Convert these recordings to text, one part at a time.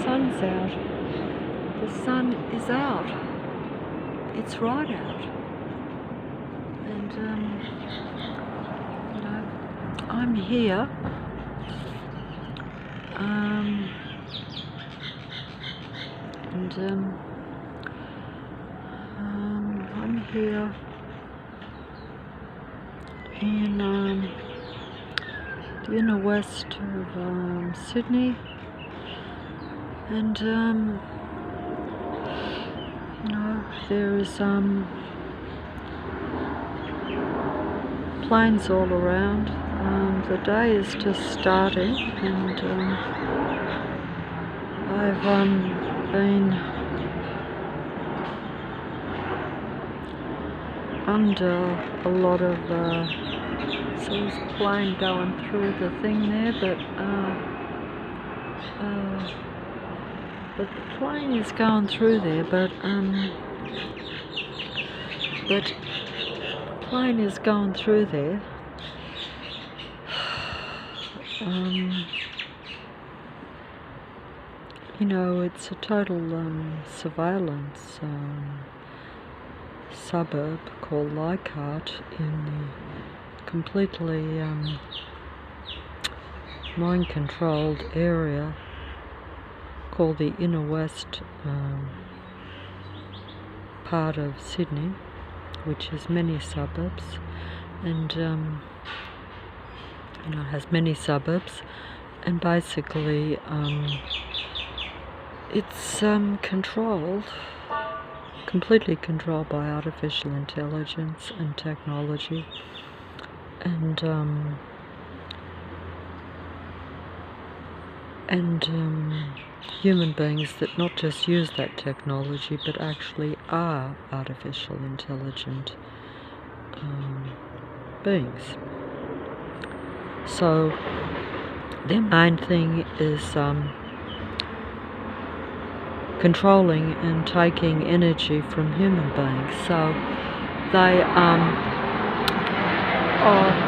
sun's out. The sun is out. It's right out. And, you know, I'm here. I'm here in the inner west of Sydney, and you know, there is planes all around. The day is just starting, and I've been under a lot of so there's a plane going through the thing there, but the plane is going through there, but plane is going through there. You know, it's a total surveillance suburb called Leichhardt in the completely mind-controlled area called the inner west part of Sydney, which has many suburbs, and you know, has many suburbs, and basically it's completely controlled by artificial intelligence and technology, and human beings that not just use that technology but actually are artificial intelligent beings. So their main thing is controlling and taking energy from human beings. So they are always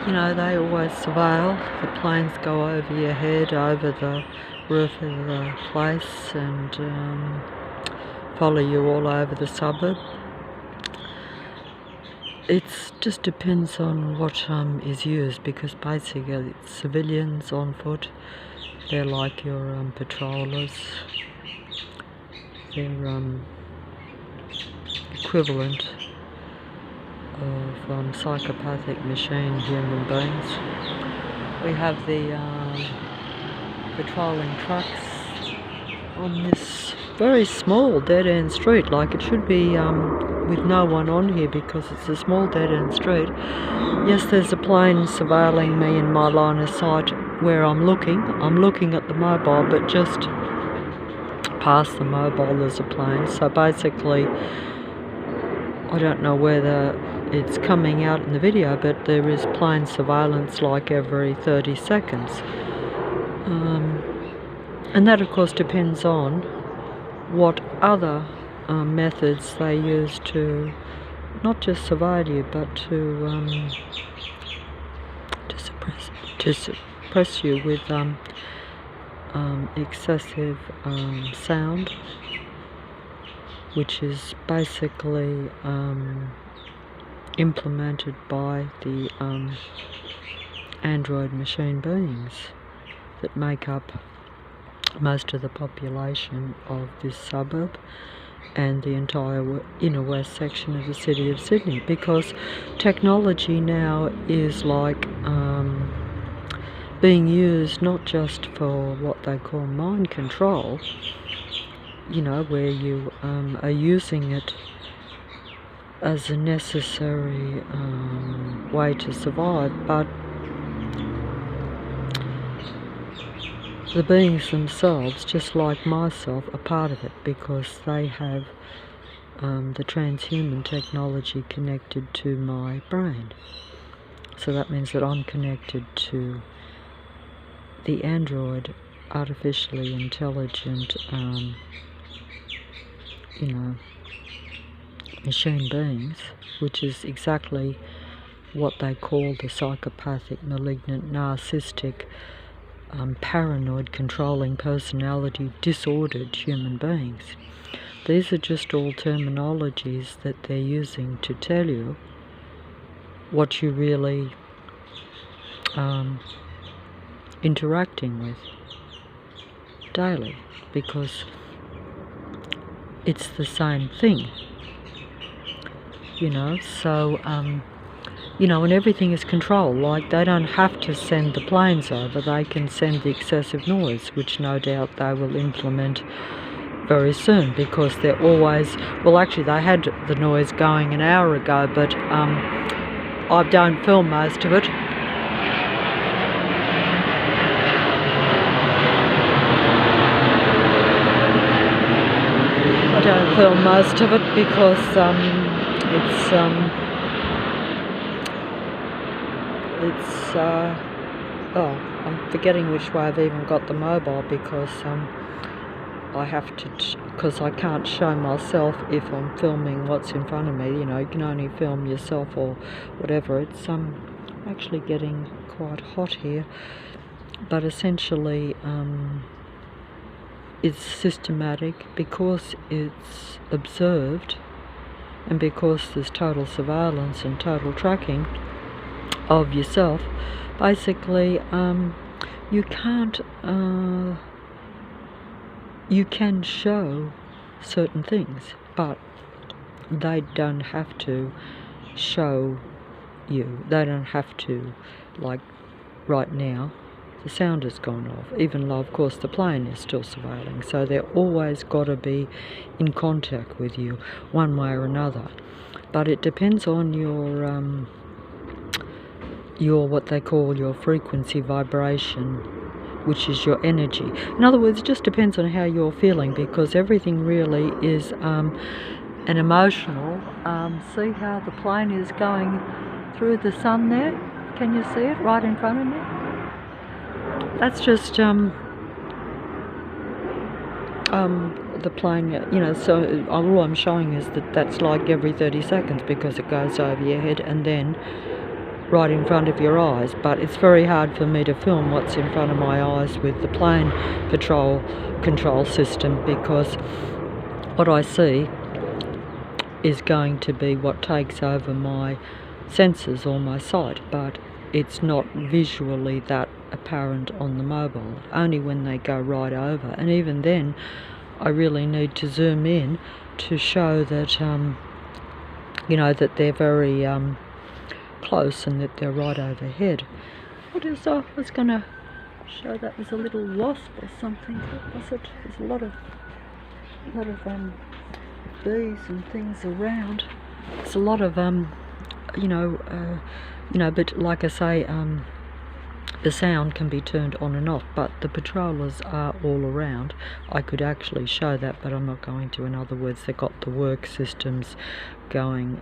you know, they always surveil. The planes go over your head, over the roof of the place, and follow you all over the suburb. It just depends on what is used, because basically it's civilians on foot. They're like your patrollers. They're equivalent of psychopathic machine human beings. We have the patrolling trucks on this very small dead-end street. Like, it should be with no one on here because it's a small dead-end street. Yes, there's a plane surveilling me in my line of sight where I'm looking. I'm looking at the mobile, but just past the mobile there's a plane. So basically, I don't know whether it's coming out in the video, but there is plane surveillance like every 30 seconds. And that, of course, depends on what other methods they use to not just surveil you, but to suppress you with excessive sound, which is basically implemented by the android machine beings that make up most of the population of this suburb and the entire inner west section of the city of Sydney, because technology now is like being used not just for what they call mind control, you know, where you are using it as a necessary way to survive, but the beings themselves, just like myself, are part of it, because they have the transhuman technology connected to my brain. So that means that I'm connected to the android artificially intelligent you know, machine beings, which is exactly what they call the psychopathic, malignant, narcissistic, paranoid, controlling personality disordered human beings. These are just all terminologies that they're using to tell you what you're really interacting with daily, because it's the same thing, so and everything is controlled. Like, they don't have to send the planes over, they can send the excessive noise, which no doubt they will implement very soon, because they're always, well, actually they had the noise going an hour ago, but I don't film most of it. I don't film most of it because I'm forgetting which way I've even got the mobile, because I have to, because I can't show myself if I'm filming what's in front of me. You can only film yourself or whatever. It's actually getting quite hot here, but essentially it's systematic because it's observed, and because there's total surveillance and total tracking of yourself. Basically, you can't, you can show certain things, but they don't have to show you. They don't have to, like right now, the sound has gone off, even though of course the plane is still surveilling, so they're always got to be in contact with you one way or another. But it depends on your what they call your frequency vibration, which is your energy. In other words, it just depends on how you're feeling, because everything really is an emotional. See how the plane is going through the sun there? Can you see it right in front of me? That's just the plane, so all I'm showing is that that's like every 30 seconds, because it goes over your head and then right in front of your eyes. But it's very hard for me to film what's in front of my eyes with the plane control system, because what I see is going to be what takes over my senses or my sight, but it's not visually that apparent on the mobile, only when they go right over. And even then, I really need to zoom in to show that that they're very close and that they're right overhead. What is I was going to show that was a little wasp or something. What was it? There's a lot of bees and things around. There's a lot of but like I say, the sound can be turned on and off, but the patrollers are all around. I could actually show that, but I'm not going to. In other words, they've got the work systems going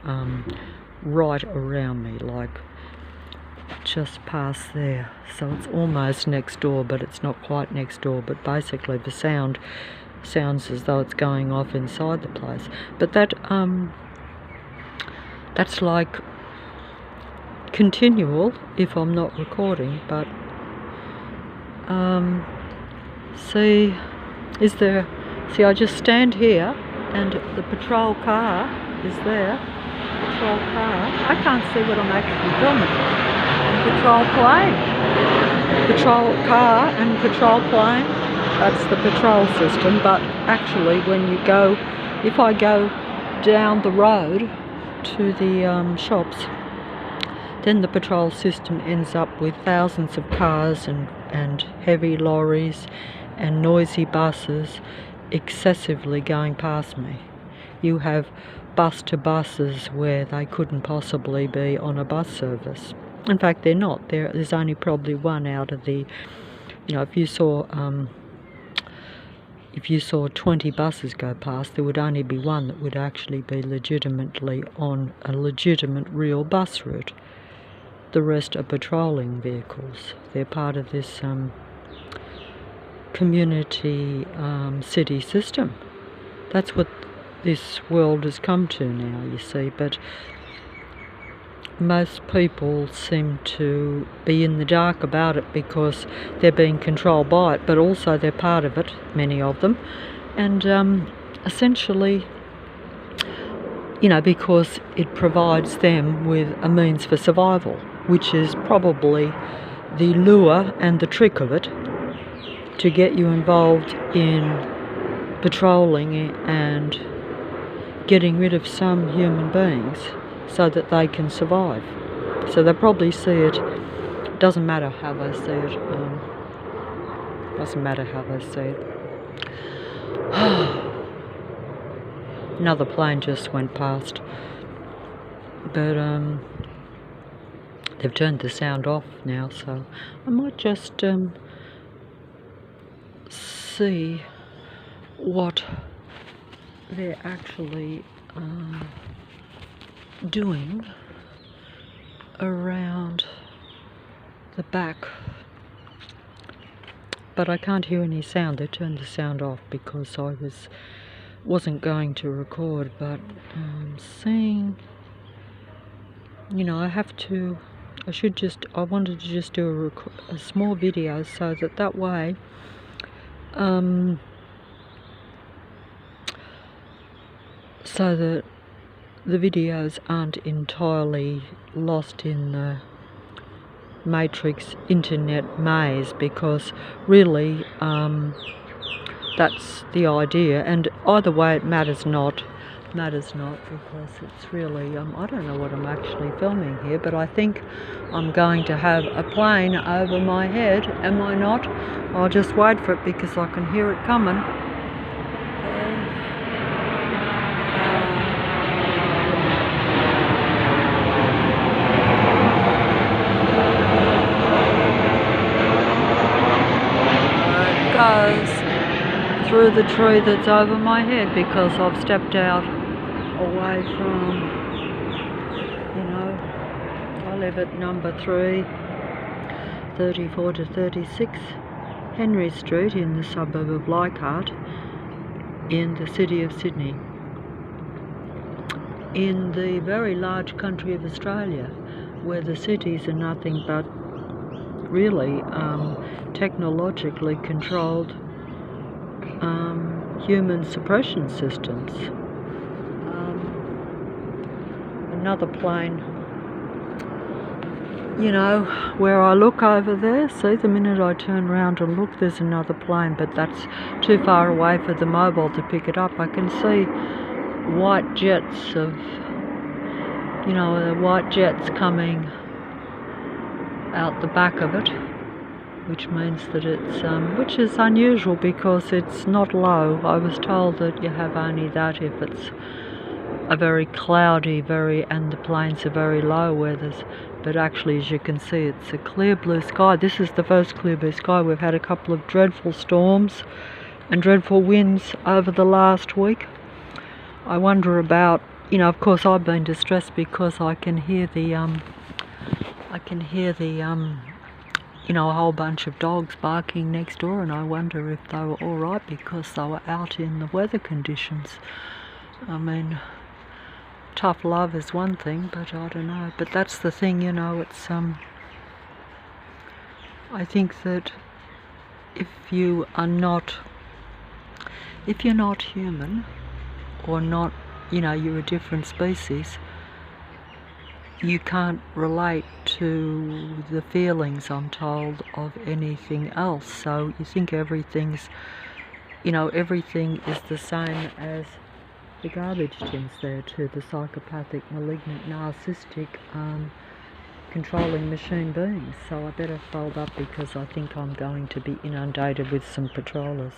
right around me, like just past there. So it's almost next door, but it's not quite next door. But basically the sound sounds as though it's going off inside the place. But that's like continual if I'm not recording. But see, I just stand here and the patrol car is there. Patrol car, I can't see what I'm actually filming. Patrol plane, patrol car and patrol plane, that's the patrol system. But actually when you go, if I go down the road to the shops, then the patrol system ends up with thousands of cars and heavy lorries and noisy buses excessively going past me. You have bus to buses where they couldn't possibly be on a bus service. In fact, they're not. There's only probably one out of the, if you saw 20 buses go past, there would only be one that would actually be legitimately on a legitimate real bus route. The rest are patrolling vehicles. They're part of this community city system. That's what this world has come to now, you see, but most people seem to be in the dark about it because they're being controlled by it, but also they're part of it, many of them, and essentially, you know, because it provides them with a means for survival, which is probably the lure and the trick of it, to get you involved in patrolling and getting rid of some human beings so that they can survive. So they probably see it, doesn't matter how they see it, Another plane just went past, but they've turned the sound off now, so I might just see what they're actually doing around the back. But I can't hear any sound. They turned the sound off because I wasn't going to record, but seeing, you know, I wanted to just do a small video so that way so that the videos aren't entirely lost in the matrix internet maze, because really that's the idea, and either way it matters not because it's really I don't know what I'm actually filming here, but I think I'm going to have a plane over my head. Am I not? I'll just wait for it because I can hear it coming. Goes through the tree that's over my head because I've stepped out away from, you know, I live at number 3, 34 to 36 Henry Street in the suburb of Leichhardt in the city of Sydney, in the very large country of Australia, where the cities are nothing but really technologically controlled human suppression systems. Another plane, you know, where I look over there, see, the minute I turn around and look, there's another plane, but that's too far away for the mobile to pick it up. I can see white jets of, you know, white jets coming out the back of it, which means that it's which is unusual because it's not low. I was told that you have only that if it's a very cloudy, and the planes are very low weathers, but actually, as you can see, it's a clear blue sky. This is the first clear blue sky. We've had a couple of dreadful storms and dreadful winds over the last week. I wonder about, you know, of course I've been distressed because I can hear the you know, a whole bunch of dogs barking next door, and I wonder if they were all right because they were out in the weather conditions. I mean, tough love is one thing, but I don't know. But that's the thing, you know, it's I think that if you're not human, or not, you know, you're a different species, you can't relate to the feelings, I'm told, of anything else. So you think everything's, you know, everything is the same as the garbage tins there too, the psychopathic, malignant, narcissistic, controlling machine beings. So I better fold up because I think I'm going to be inundated with some patrollers.